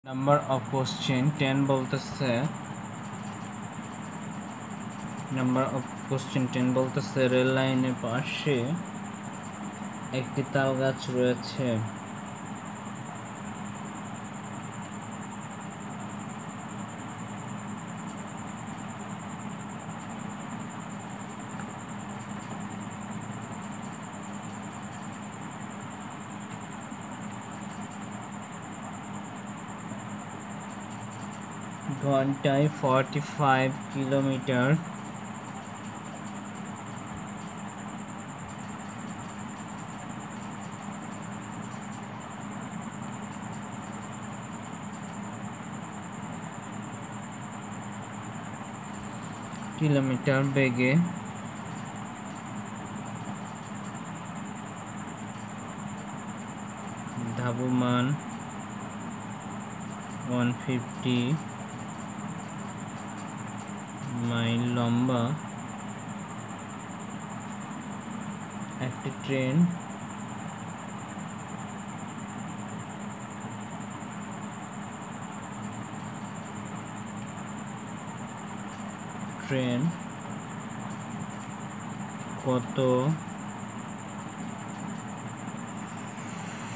Number of question 10 বলতেছে rail লাইনের পাশে একটি তাল গাছ রয়েছে। ঘন্টায় 45 কিলোমিটার বেগে ধাবমান 150 মাইল লম্বা একটি ট্রেন কত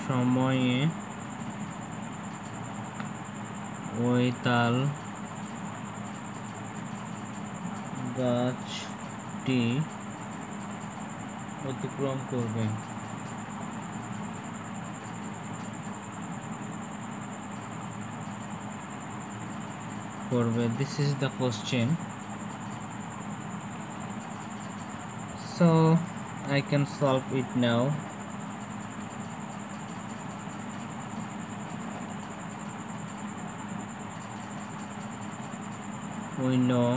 সময়ে ওই তাল গাছটি অতিক্রম করবে? This is the question. So I can solve it now. We know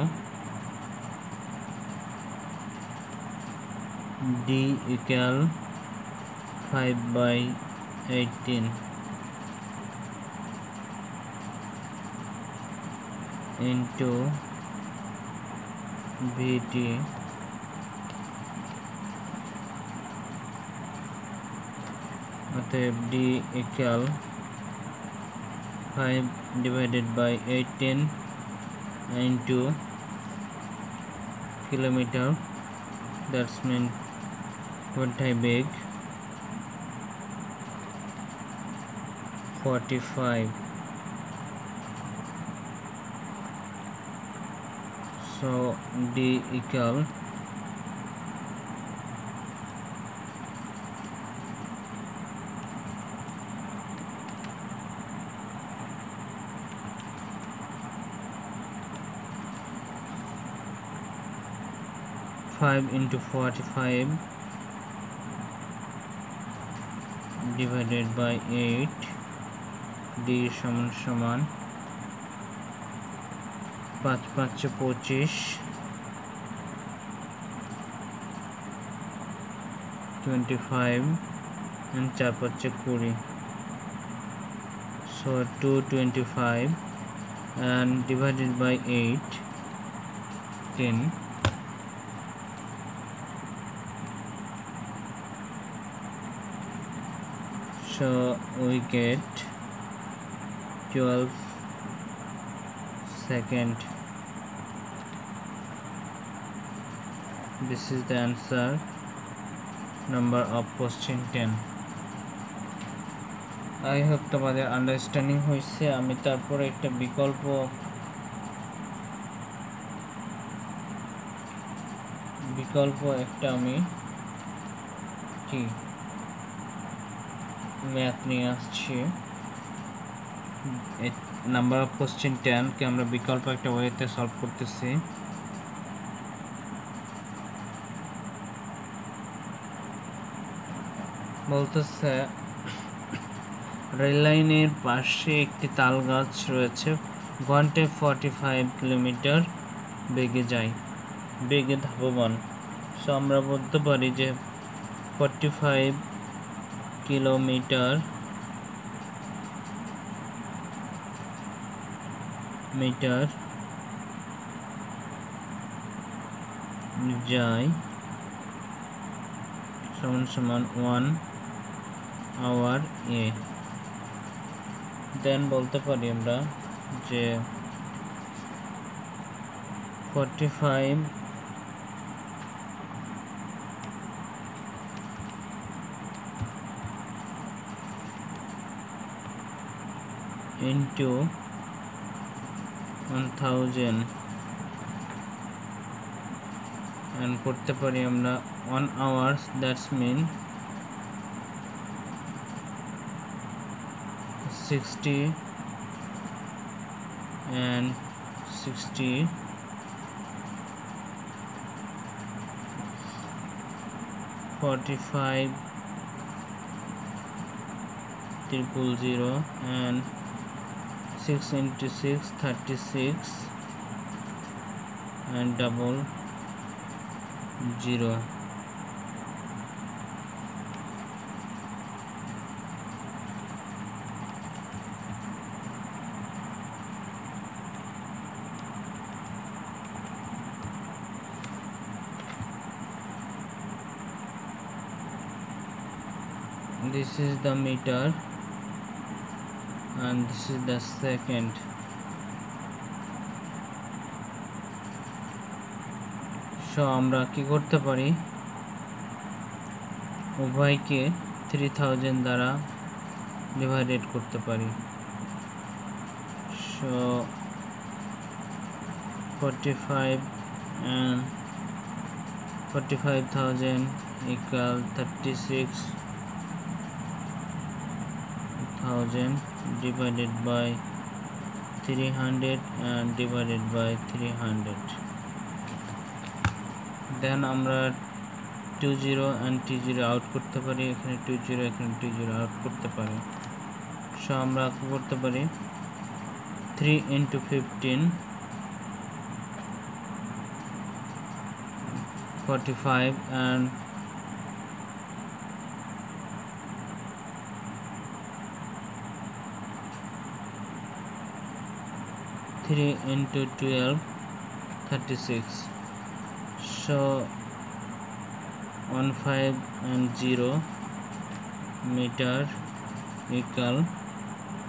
D equal 5/18 into VT অতএব D equal 5/18 into kilometer, that's mean ঘন্টায় বেগ 45, so D equal 5 into 45 divided by 8, D সমান 5 5 25, 25 and 4 5 20, so 225 and divided by 8, 10. So we get 12 seconds. This is the answer number of question 10. I hope তোমাদের understanding হয়েছে। আমি তারপরে একটা বিকল্প একটা আমি কি ম্যাথ নিয়ে আসছি। নাম্বার অফ কোশ্চেন 10 কে আমরা বিকল্প একটা ওয়েতে সলভ করতেছি। বলতেছে রেল লাইনের পাশে একটি তাল গাছ রয়েছে, ঘন্টায় 45 কিলোমিটার বেগে যায়, বেগে ধাবমান। সো আমরা বলতে পারি যে 45 কিলোমিটার যায় সমান 1 hour a, দেন বলতে পারি আমরা যে 45 into 1000 and করতে পারি আমরা 1 hours, that's mean 60 and 60 45 000 and 6 into 6 36 and double 0. This is the meter and this is the second. So আমরা কি করতে পারি, উভয়কে 3000 দ্বারা ডিভাইডেড করতে পারি। So 45 and 45,000 equal 36,000 divided by 300 and divided by 300. Then আমরা 20 and 20 আউট করতে পারি, এখানে 20 এখানে 20 আউট করতে পারি। সো আমরা কি করতে পারি, 3 into 15 45 and 3 into 12 36. So 15 and 0 meter equal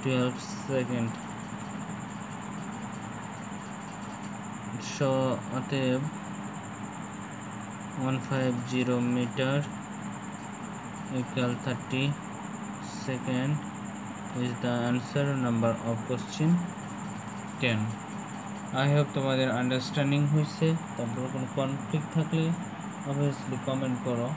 12 second. So অতএব 150 meter equal 30 second is the answer number of question 10. I hope তোমাদের আন্ডারস্ট্যান্ডিং হয়েছে। তারপর কোনো কনফ্লিক্ট থাকলে অবভিয়াসলি কমেন্ট করো।